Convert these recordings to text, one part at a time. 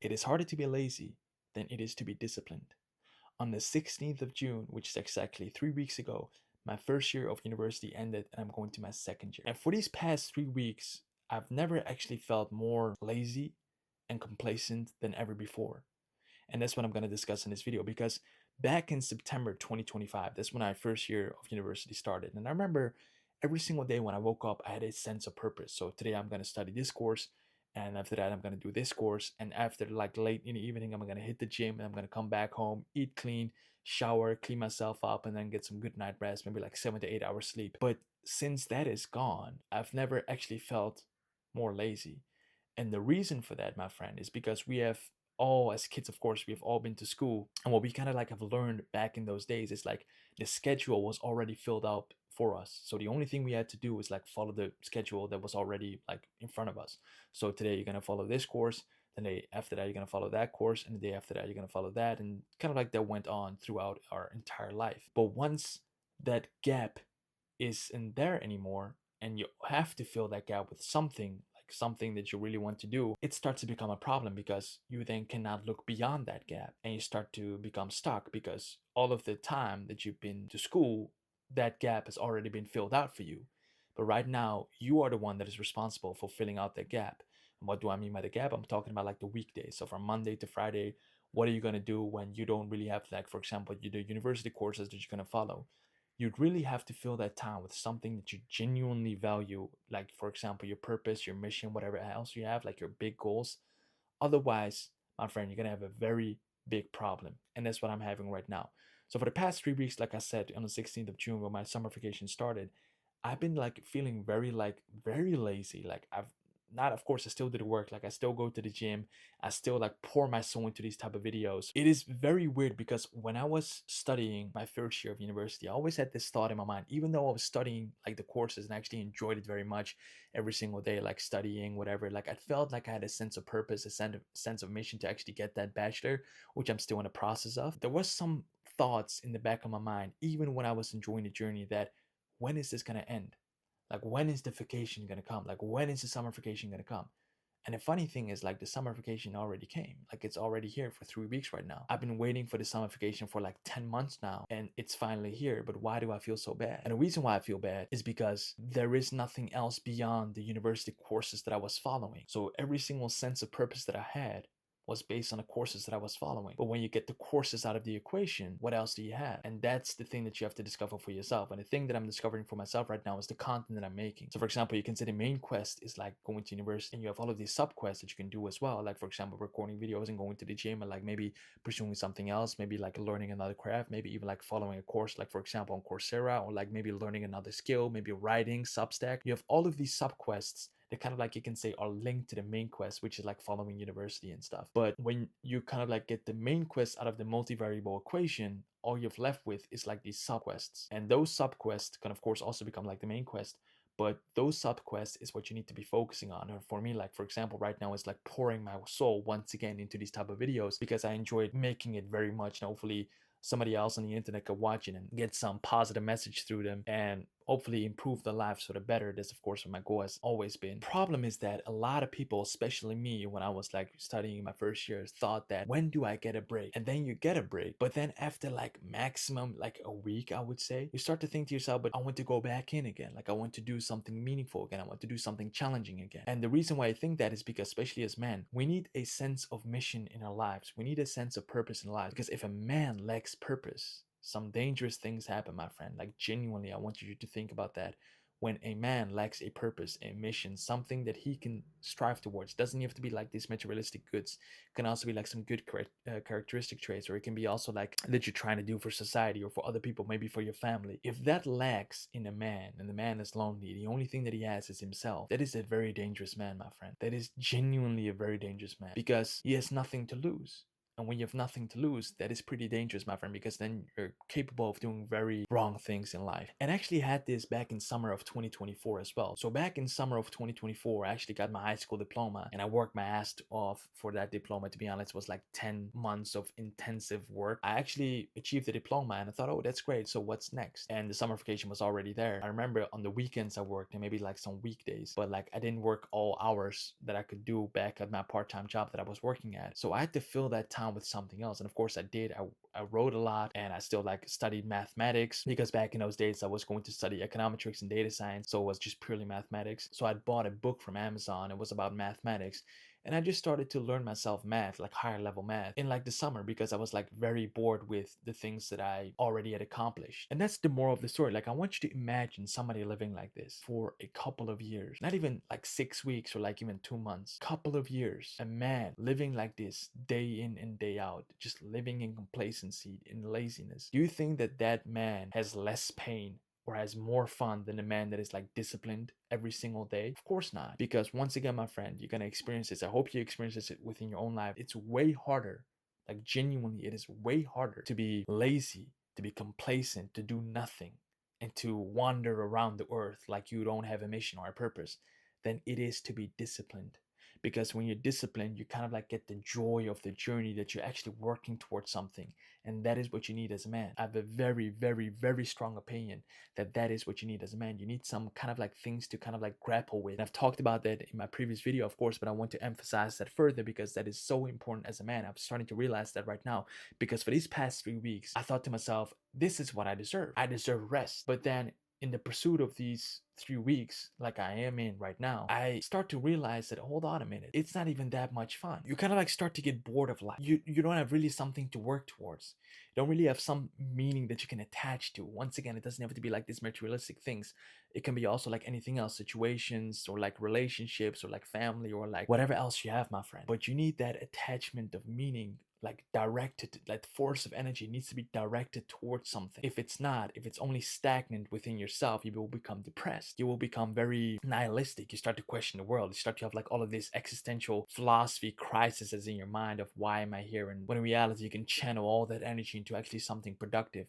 It is harder to be lazy than it is to be disciplined. On the 16th of June, which is exactly 3 weeks ago, my first year of university ended and I'm going to my second year. And for these past 3 weeks, I've never actually felt more lazy and complacent than ever before. And that's what I'm going to discuss in this video because back in September 2025, that's when my first year of university started. And I remember every single day when I woke up, I had a sense of purpose. So today I'm going to study this course. And after that, I'm going to do this course. And after like late in the evening, I'm going to hit the gym and I'm going to come back home, eat clean, shower, clean myself up, and then get some good night rest, maybe like 7 to 8 hours sleep. But since that is gone, I've never actually felt more lazy. And the reason for that, my friend, is because we have all, as kids, of course, we have all been to school. And what we kind of like have learned back in those days is like the schedule was already filled up for us. So the only thing we had to do was like follow the schedule that was already like in front of us. So today you're going to follow this course. The day after that, you're going to follow that course. And the day after that, you're going to follow that. And kind of like that went on throughout our entire life. But once that gap isn't there anymore, and you have to fill that gap with something like something that you really want to do, it starts to become a problem because you then cannot look beyond that gap and you start to become stuck because all of the time that you've been to school, that gap has already been filled out for you. But right now, you are the one that is responsible for filling out that gap. And what do I mean by the gap? I'm talking about like the weekdays. So from Monday to Friday, what are you going to do when you don't really have, like, for example, you do university courses that you're going to follow? You'd really have to fill that time with something that you genuinely value, like, for example, your purpose, your mission, whatever else you have, like your big goals. Otherwise, my friend, you're gonna have a very big problem. And that's what I'm having right now. So for the past 3 weeks, like I said, on the 16th of June when my summer vacation started, I've been like feeling very lazy. Like I've not, of course, I still do the work. Like I still go to the gym. I still like pour my soul into these type of videos. It is very weird because when I was studying my first year of university, I always had this thought in my mind, even though I was studying like the courses and I actually enjoyed it very much every single day, like studying, whatever. Like I felt like I had a sense of purpose, a sense of mission to actually get that bachelor, which I'm still in the process of. There was some thoughts in the back of my mind, even when I was enjoying the journey, that when is this gonna end? Like when is the vacation gonna come? Like when is the summer vacation gonna come? And the funny thing is, like, the summer vacation already came. Like, it's already here for 3 weeks right now. I've been waiting for the summer vacation for like 10 months now, and it's finally here. But why do I feel so bad? And the reason why I feel bad is because there is nothing else beyond the university courses that I was following. So every single sense of purpose that I had was based on the courses that I was following. But when you get the courses out of the equation, what else do you have? And that's the thing that you have to discover for yourself. And the thing that I'm discovering for myself right now is the content that I'm making. So for example, you can say the main quest is like going to university, and you have all of these sub quests that you can do as well. Like for example, recording videos and going to the gym, and like maybe pursuing something else, maybe like learning another craft, maybe even like following a course, like for example on Coursera, or like maybe learning another skill, maybe writing, Substack. You have all of these sub quests that kind of like you can say are linked to the main quest, which is like following university and stuff. But when you kind of like get the main quest out of the multivariable equation, all you've left with is like these subquests. And those subquests can of course also become like the main quest. But those subquests is what you need to be focusing on. And for me, like for example, right now it's like pouring my soul once again into these type of videos because I enjoyed making it very much. And hopefully somebody else on the internet could watch it and get some positive message through them and hopefully improve their lives for the better. That's of course what my goal has always been. Problem is that a lot of people, especially me, when I was like studying my first year, thought that when do I get a break? And then you get a break. But then after like maximum like a week, I would say, you start to think to yourself, but I want to go back in again. Like I want to do something meaningful again. I want to do something challenging again. And the reason why I think that is because, especially as men, we need a sense of mission in our lives. We need a sense of purpose in life. Because if a man lacks purpose, some dangerous things happen, my friend. Like genuinely, I want you to think about that. When a man lacks a purpose, a mission, something that he can strive towards, doesn't have to be like these materialistic goods. It can also be like some good characteristic traits, or it can be also like that you're trying to do for society or for other people, maybe for your family. If that lacks in a man, and the man is lonely, the only thing that he has is himself, that is a very dangerous man, my friend. That is genuinely a very dangerous man because he has nothing to lose. And when you have nothing to lose, that is pretty dangerous, my friend, because then you're capable of doing very wrong things in life. And I actually had this back in summer of 2024 as well. So back in summer of 2024, I actually got my high school diploma and I worked my ass off for that diploma. To be honest, it was like 10 months of intensive work. I actually achieved the diploma and I thought, oh, that's great. So what's next? And the summer vacation was already there. I remember on the weekends I worked and maybe like some weekdays, but like I didn't work all hours that I could do back at my part-time job that I was working at. So I had to fill that time with something else. And of course I did. I wrote a lot and I still like studied mathematics because back in those days I was going to study econometrics and data science. So it was just purely mathematics. So I bought a book from Amazon. It was about mathematics. And I just started to learn myself math, like higher level math, in like the summer because I was like very bored with the things that I already had accomplished. And that's the moral of the story. Like I want you to imagine somebody living like this for a couple of years, not even like 6 weeks or like even 2 months, couple of years. A man living like this day in and day out, just living in complacency, in laziness. Do you think that that man has less pain or has more fun than a man that is like disciplined every single day? Of course not. Because once again, my friend, you're gonna experience this. I hope you experience this within your own life. It's way harder, like genuinely, it is way harder to be lazy, to be complacent, to do nothing, and to wander around the earth like you don't have a mission or a purpose than it is to be disciplined. Because when you're disciplined, you kind of like get the joy of the journey that you're actually working towards something. And that is what you need as a man. I have a very, very, very strong opinion that that is what you need as a man. You need some kind of like things to kind of like grapple with. And I've talked about that in my previous video, of course, but I want to emphasize that further because that is so important as a man. I'm starting to realize that right now because for these past 3 weeks, I thought to myself, this is what I deserve. I deserve rest. But then in the pursuit of these 3 weeks, like I am in right now, I start to realize that, hold on a minute, it's not even that much fun. You kind of like start to get bored of life. You don't have really something to work towards. You don't really have some meaning that you can attach to. Once again, it doesn't have to be like these materialistic things. It can be also like anything else, situations or like relationships or like family or like whatever else you have, my friend. But you need that attachment of meaning, like directed, like force of energy needs to be directed towards something. If it's not, if it's only stagnant within yourself, you will become depressed. You will become very nihilistic. You start to question the world. You start to have like all of this existential philosophy crises in your mind of why am I here? And when in reality, you can channel all that energy into actually something productive.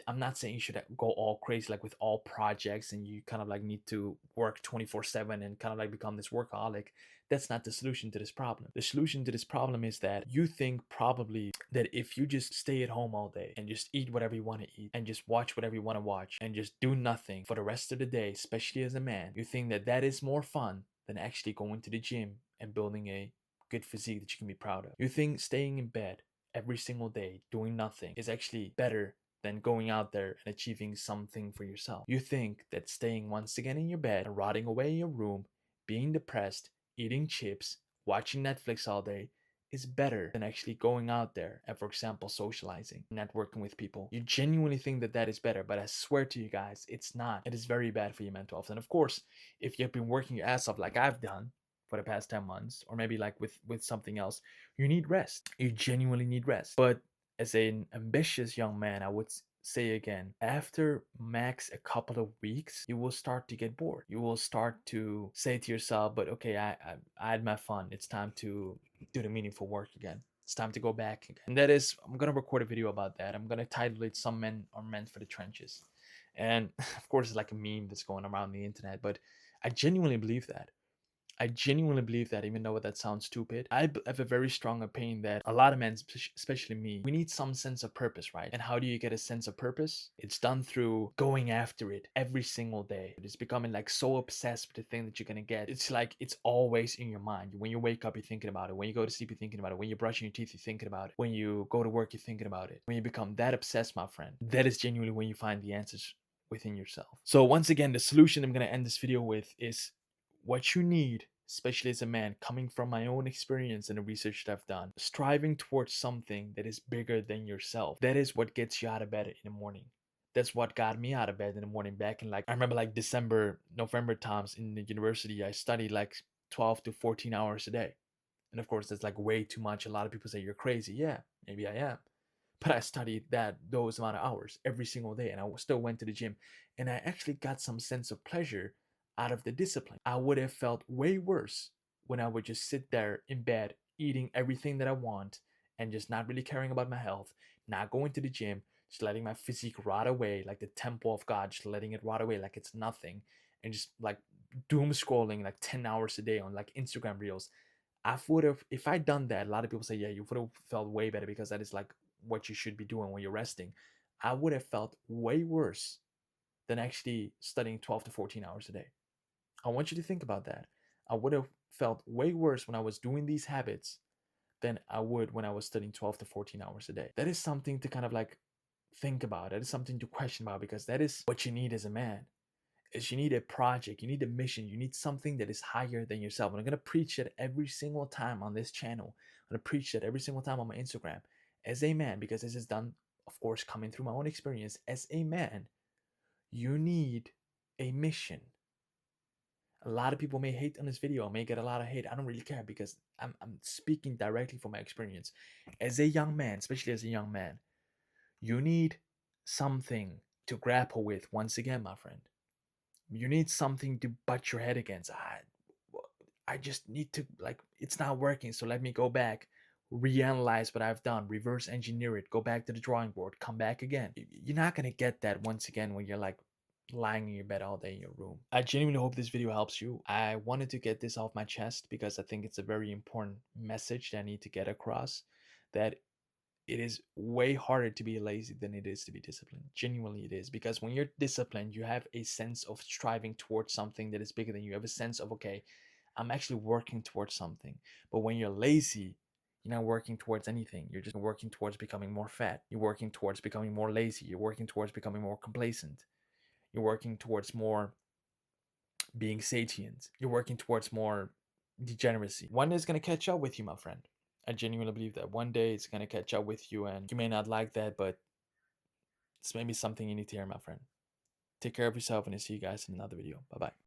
I'm not saying you should go all crazy like with all projects and you kind of like need to work 24/7 and kind of like become this workaholic. That's not the solution to this problem. The solution to this problem is that you think probably that if you just stay at home all day and just eat whatever you want to eat and just watch whatever you want to watch and just do nothing for the rest of the day, especially as a man, you think that that is more fun than actually going to the gym and building a good physique that you can be proud of. You think staying in bed every single day doing nothing is actually better than going out there and achieving something for yourself. You think that staying once again in your bed and rotting away in your room, being depressed, eating chips, watching Netflix all day is better than actually going out there and, for example, socializing, networking with people. You genuinely think that that is better, but I swear to you guys, it's not. It is very bad for your mental health. And of course, if you've been working your ass off like I've done for the past 10 months, or maybe like with something else, you need rest. You genuinely need rest. But as an ambitious young man, I would say again, after max a couple of weeks, you will start to get bored. You will start to say to yourself, but okay, I had my fun. It's time to do the meaningful work again. It's time to go back again. And that is, I'm going to record a video about that. I'm going to title it Some Men Are Meant for the Trenches. And of course, it's like a meme that's going around the internet, but I genuinely believe that. I genuinely believe that, even though that sounds stupid. I have a very strong opinion that a lot of men, especially me, we need some sense of purpose, right? And how do you get a sense of purpose? It's done through going after it every single day. It's becoming like so obsessed with the thing that you're gonna get. It's like it's always in your mind. When you wake up, you're thinking about it. When you go to sleep, you're thinking about it. When you're brushing your teeth, you're thinking about it. When you go to work, you're thinking about it. When you become that obsessed, my friend, that is genuinely when you find the answers within yourself. So once again, the solution I'm gonna end this video with is what you need, especially as a man, coming from my own experience and the research that I've done, striving towards something that is bigger than yourself. That is what gets you out of bed in the morning. That's what got me out of bed in the morning back in like, I remember like December, November times in the university, I studied like 12 to 14 hours a day. And of course, that's like way too much. A lot of people say you're crazy. Yeah, maybe I am. But I studied those amount of hours every single day and I still went to the gym and I actually got some sense of pleasure out of the discipline. I would have felt way worse when I would just sit there in bed eating everything that I want and just not really caring about my health, not going to the gym, just letting my physique rot away like the temple of God, just letting it rot away like it's nothing, and just like doom scrolling like 10 hours a day on like Instagram reels. I would have, if I'd done that, a lot of people say, yeah, you would have felt way better because that is like what you should be doing when you're resting. I would have felt way worse than actually studying 12 to 14 hours a day. I want you to think about that. I would have felt way worse when I was doing these habits than I would when I was studying 12 to 14 hours a day. That is something to kind of like think about. That is something to question about, because that is what you need as a man. Is you need a project, you need a mission, you need something that is higher than yourself. And I'm gonna preach it every single time on this channel. I'm gonna preach it every single time on my Instagram. As a man, because this is done, of course, coming through my own experience. As a man, you need a mission. A lot of people may hate on this video. I may get a lot of hate. I don't really care, because I'm speaking directly from my experience. As a young man, especially as a young man, you need something to grapple with once again, my friend. You need something to butt your head against. I just need to, like, it's not working, so let me go back, reanalyze what I've done, reverse engineer it, go back to the drawing board, come back again. You're not gonna get that once again when you're like lying in your bed all day in your room. I genuinely hope this video helps you. I wanted to get this off my chest because I think it's a very important message that I need to get across, that it is way harder to be lazy than it is to be disciplined. Genuinely, it is, because when you're disciplined, you have a sense of striving towards something that is bigger than you. You have a sense of, okay, I'm actually working towards something. But when you're lazy, you're not working towards anything. You're just working towards becoming more fat. You're working towards becoming more lazy. You're working towards becoming more complacent. You're working towards more being satiant. You're working towards more degeneracy. One day it's going to catch up with you, my friend. I genuinely believe that one day it's going to catch up with you, and you may not like that, but it's maybe something you need to hear, my friend. Take care of yourself, and I'll see you guys in another video. Bye bye.